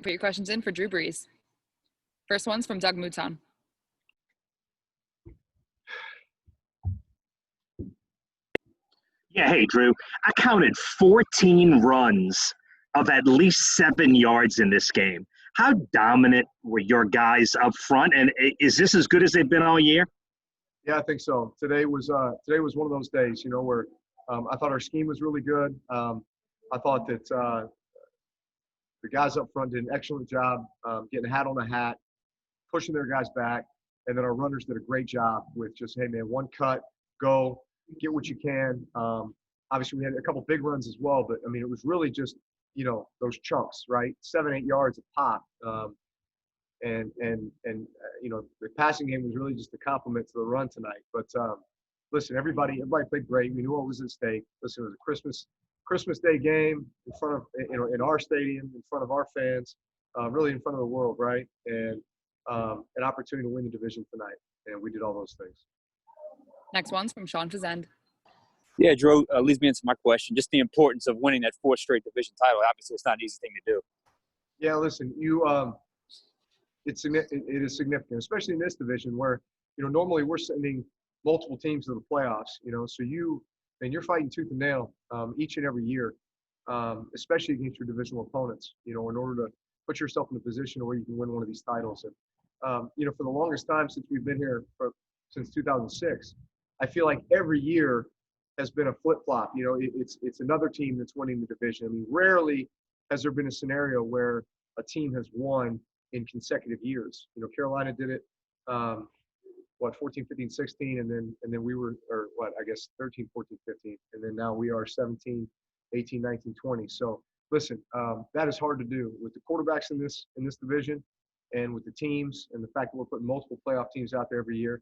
Put your questions in for Drew Brees. First one's from Doug Mouton. Yeah, hey, Drew. I counted 14 runs of at least 7 yards in this game. How dominant were your guys up front, and is this as good as they've been all year? Yeah, I think so. Today was one of those days, where I thought our scheme was really good. I thought that the guys up front did an excellent job getting a hat on a hat, pushing their guys back, and then our runners did a great job with just, hey, man, one cut, go, get what you can. Obviously, we had a couple big runs as well, but, I mean, it was really just, those chunks, right? 7-8 yards a pop. And the passing game was really just a compliment to the run tonight. But listen, everybody played great. We knew what was at stake. Listen, it was a Christmas Day game in front of in our stadium, in front of our fans, really in front of the world, right? And an opportunity to win the division tonight, and we did all those things. Next one's from Sean Fazend. Yeah, Drew, leads me into my question. Just the importance of winning that 4th straight division title. Obviously, it's not an easy thing to do. Yeah, listen, it is significant, especially in this division where, normally we're sending multiple teams to the playoffs, so you're fighting tooth and nail each and every year, especially against your divisional opponents, in order to put yourself in a position where you can win one of these titles. And, for the longest time since we've been here, since 2006, I feel like every year has been a flip-flop. It's another team that's winning the division. I mean, rarely has there been a scenario where a team has won in consecutive years. Carolina did it, 14, 15, 16, and then we were, 13, 14, 15, and then now we are 17, 18, 19, 20. So listen, that is hard to do with the quarterbacks in this division, and with the teams, and the fact that we're putting multiple playoff teams out there every year.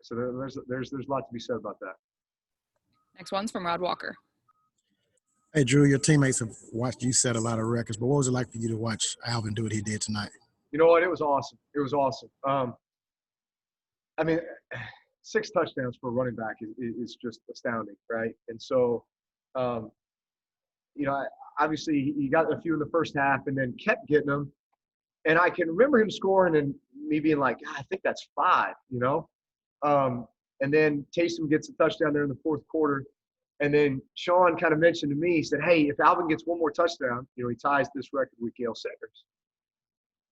So there's a lot to be said about that. Next one's from Rod Walker. Hey, Drew, your teammates have watched you set a lot of records, but what was it like for you to watch Alvin do what he did tonight? You know what? It was awesome. It was awesome. I mean, 6 touchdowns for a running back is just astounding, right? And so, obviously he got a few in the first half and then kept getting them. And I can remember him scoring and me being like, I think that's 5, and then Taysom gets a touchdown there in the 4th quarter. And then Sean kind of mentioned to me, he said, hey, if Alvin gets one more touchdown, he ties this record with Gale Sayers.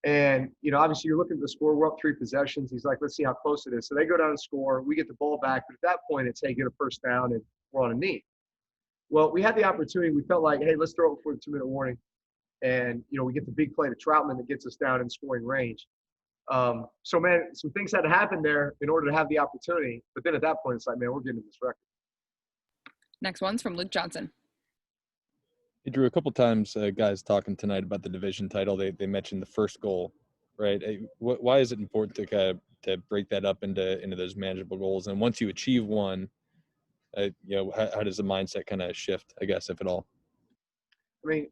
And, obviously you're looking at the score. We're up 3 possessions. He's like, let's see how close it is. So they go down and score. We get the ball back. But at that point, it's, hey, get a first down, and we're on a knee. Well, we had the opportunity. We felt like, hey, let's throw it before the 2-minute warning. And, we get the big play to Troutman that gets us down in scoring range. So, man, some things had to happen there in order to have the opportunity. But then at that point, it's like, man, we're getting this record. Next one's from Luke Johnson. Hey, Drew, a couple times guys talking tonight about the division title, they mentioned the first goal, right? Why is it important to break that up into those manageable goals? And once you achieve one, how does the mindset kind of shift, I guess, if at all? I mean,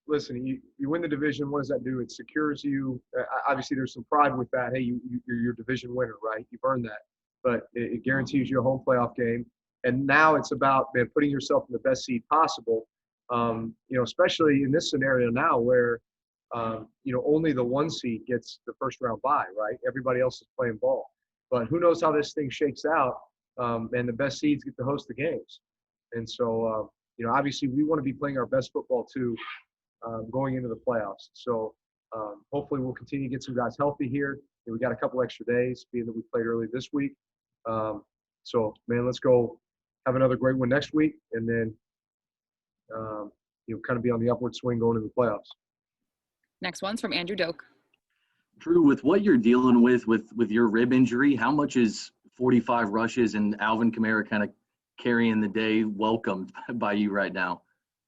listen, you win the division. What does that do? It secures you. Obviously, there's some pride with that. Hey, you're your division winner, right? You've earned that. But it guarantees you a home playoff game. And now it's about, man, putting yourself in the best seed possible, especially in this scenario now where, only the 1 seed gets the first round bye, right? Everybody else is playing ball. But who knows how this thing shakes out, and the best seeds get to host the games. And so, obviously we want to be playing our best football too, going into the playoffs. So hopefully we'll continue to get some guys healthy here. We got a couple extra days, being that we played early this week. So, man, let's go have another great one next week, and then kind of be on the upward swing going into the playoffs. Next one's from Andrew Doak. Drew, with what you're dealing with your rib injury, how much is 45 rushes and Alvin Kamara kind of carrying the day welcomed by you right now?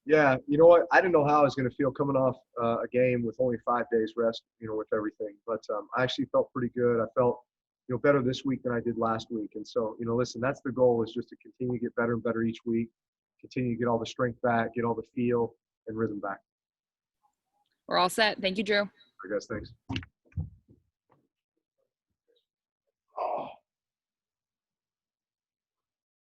Yeah, you know what? I didn't know how I was going to feel coming off a game with only 5 days rest, with everything. But I actually felt pretty good. I felt better this week than I did last week. And so, listen, that's the goal, is just to continue to get better and better each week, continue to get all the strength back, get all the feel and rhythm back. We're all set. Thank you, Drew. I guess, thanks.